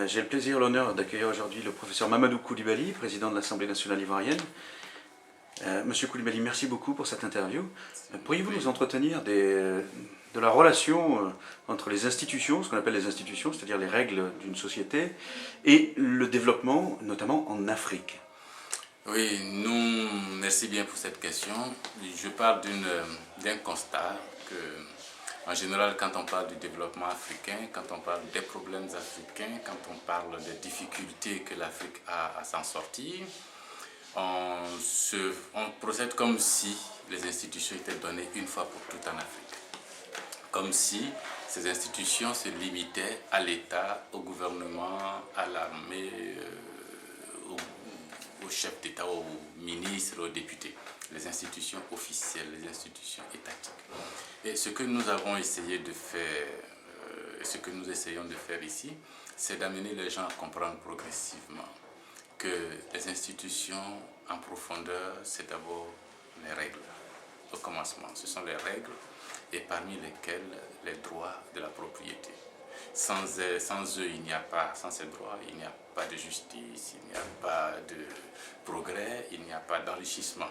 J'ai le plaisir et l'honneur d'accueillir aujourd'hui le professeur Mamadou Koulibaly, président de l'Assemblée nationale ivoirienne. Monsieur Koulibaly, merci beaucoup pour cette interview. Pourriez-vous nous entretenir de la relation entre les institutions, ce qu'on appelle les institutions, c'est-à-dire les règles d'une société, et le développement, notamment en Afrique? Oui, merci bien pour cette question. Je pars d'un constat que, en général, quand on parle du développement africain, quand on parle des problèmes africains, quand on parle des difficultés que l'Afrique a à s'en sortir, on procède comme si les institutions étaient données une fois pour toutes en Afrique. Comme si ces institutions se limitaient à l'État, au gouvernement, à l'armée, aux chefs d'État, aux ministres, aux députés, les institutions officielles, les institutions étatiques. Et ce que nous avons essayé de faire, ce que nous essayons de faire ici, c'est d'amener les gens à comprendre progressivement que les institutions en profondeur, c'est d'abord les règles. Au commencement, ce sont les règles et parmi lesquelles les droits de la propriété. Sans eux, sans ces droits, il n'y a pas de justice, il n'y a pas de progrès, il n'y a pas d'enrichissement.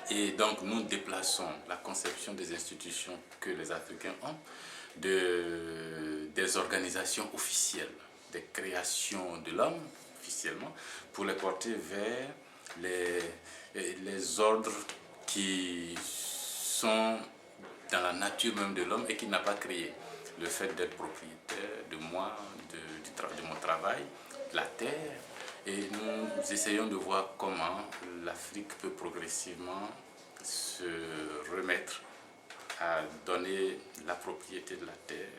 Et donc nous déplaçons la conception des institutions que les Africains ont des organisations officielles, des créations de l'homme officiellement, pour les porter vers les ordres qui sont dans la nature même de l'homme et qu'il n'a pas créé. Le fait d'être propriétaire de moi, de mon travail, de la terre. Et nous essayons de voir comment l'Afrique peut progressivement se remettre à donner la propriété de la terre,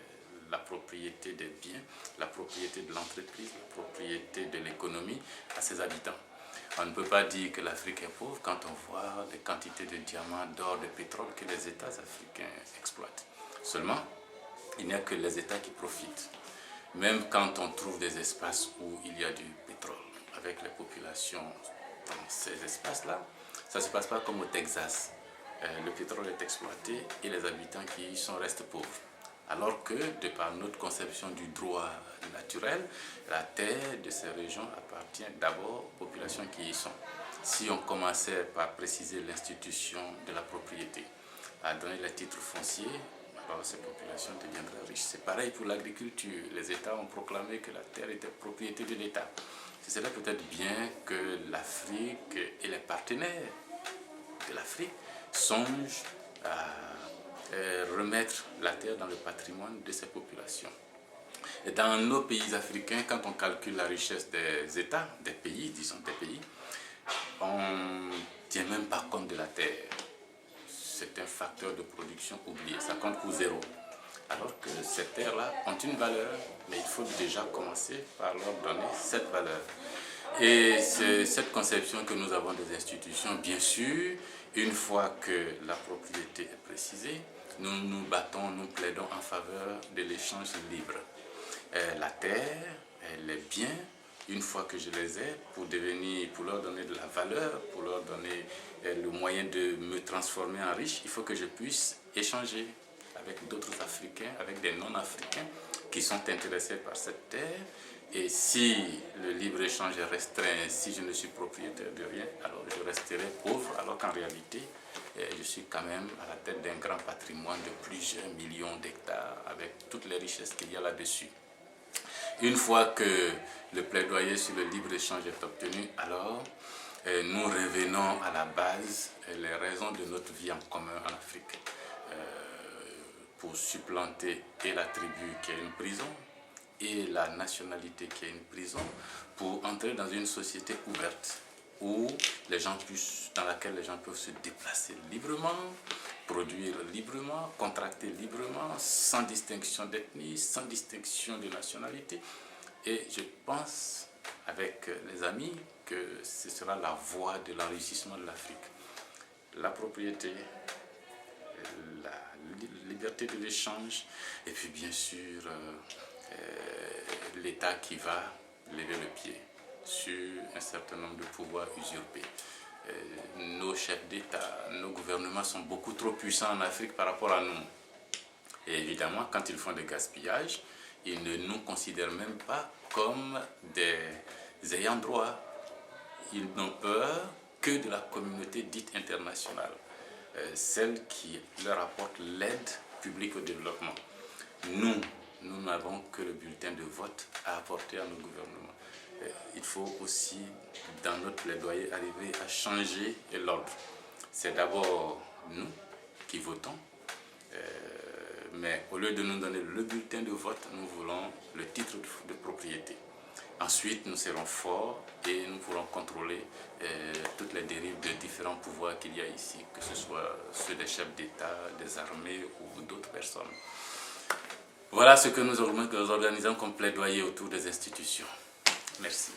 la propriété des biens, la propriété de l'entreprise, la propriété de l'économie à ses habitants. On ne peut pas dire que l'Afrique est pauvre quand on voit les quantités de diamants, d'or, de pétrole que les États africains exploitent. Seulement, il n'y a que les États qui profitent. Même quand on trouve des espaces où il y a du pétrole, avec les populations dans ces espaces-là, ça ne se passe pas comme au Texas. Le pétrole est exploité et les habitants qui y sont restent pauvres. Alors que, de par notre conception du droit naturel, la terre de ces régions appartient d'abord aux populations qui y sont. Si on commençait par préciser l'institution de la propriété, à donner les titres fonciers, alors ces populations deviendraient riches. C'est pareil pour l'agriculture. Les États ont proclamé que la terre était propriété de l'État. Ce serait peut-être bien que l'Afrique et les partenaires de l'Afrique songent à remettre la terre dans le patrimoine de ces populations. Et dans nos pays africains, quand on calcule la richesse des États, des pays, on ne tient même pas compte de la terre. C'est un facteur de production oublié, ça compte pour zéro. Alors que ces terres-là ont une valeur, mais il faut déjà commencer par leur donner cette valeur. Et c'est cette conception que nous avons des institutions, bien sûr, une fois que la propriété est précisée, nous nous battons, nous plaidons en faveur de l'échange libre. La terre, les biens, une fois que je les ai, pour leur donner de la valeur, pour leur donner le moyen de me transformer en riche, il faut que je puisse échanger avec d'autres Africains, avec des non-Africains qui sont intéressés par cette terre. Et si le libre-échange est restreint, si je ne suis propriétaire de rien, alors je resterai pauvre, alors qu'en réalité, je suis quand même à la tête d'un grand patrimoine de plusieurs millions d'hectares avec toutes les richesses qu'il y a là-dessus. Une fois que le plaidoyer sur le libre-échange est obtenu, alors nous revenons à la base, les raisons de notre vie en commun en Afrique, pour supplanter et la tribu qui est une prison et la nationalité qui est une prison, pour entrer dans une société ouverte où dans laquelle les gens peuvent se déplacer librement, produire librement, contracter librement, sans distinction d'ethnie, sans distinction de nationalité. Et je pense, avec les amis, que ce sera la voie de l'enrichissement de l'Afrique. La propriété, la liberté de l'échange, et puis bien sûr l'État qui va lever le pied sur un certain nombre de pouvoirs usurpés. Nos chefs d'État, nos gouvernements sont beaucoup trop puissants en Afrique par rapport à nous. Et évidemment, quand ils font des gaspillages, Ils ne nous considèrent même pas comme des ayants droit. Ils n'ont peur que de la communauté dite internationale, celle qui leur apporte l'aide publique au développement. Nous n'avons que le bulletin de vote à apporter à nos gouvernements. Il faut aussi, dans notre plaidoyer, arriver à changer l'ordre. C'est d'abord nous qui votons, mais au lieu de nous donner le bulletin de vote, nous voulons le titre de propriété. Ensuite, nous serons forts et nous pourrons contrôler toutes les dérives de différents pouvoirs qu'il y a ici, que ce soit ceux des chefs d'État, des armées ou d'autres personnes. Voilà ce que nous organisons comme plaidoyer autour des institutions. Merci.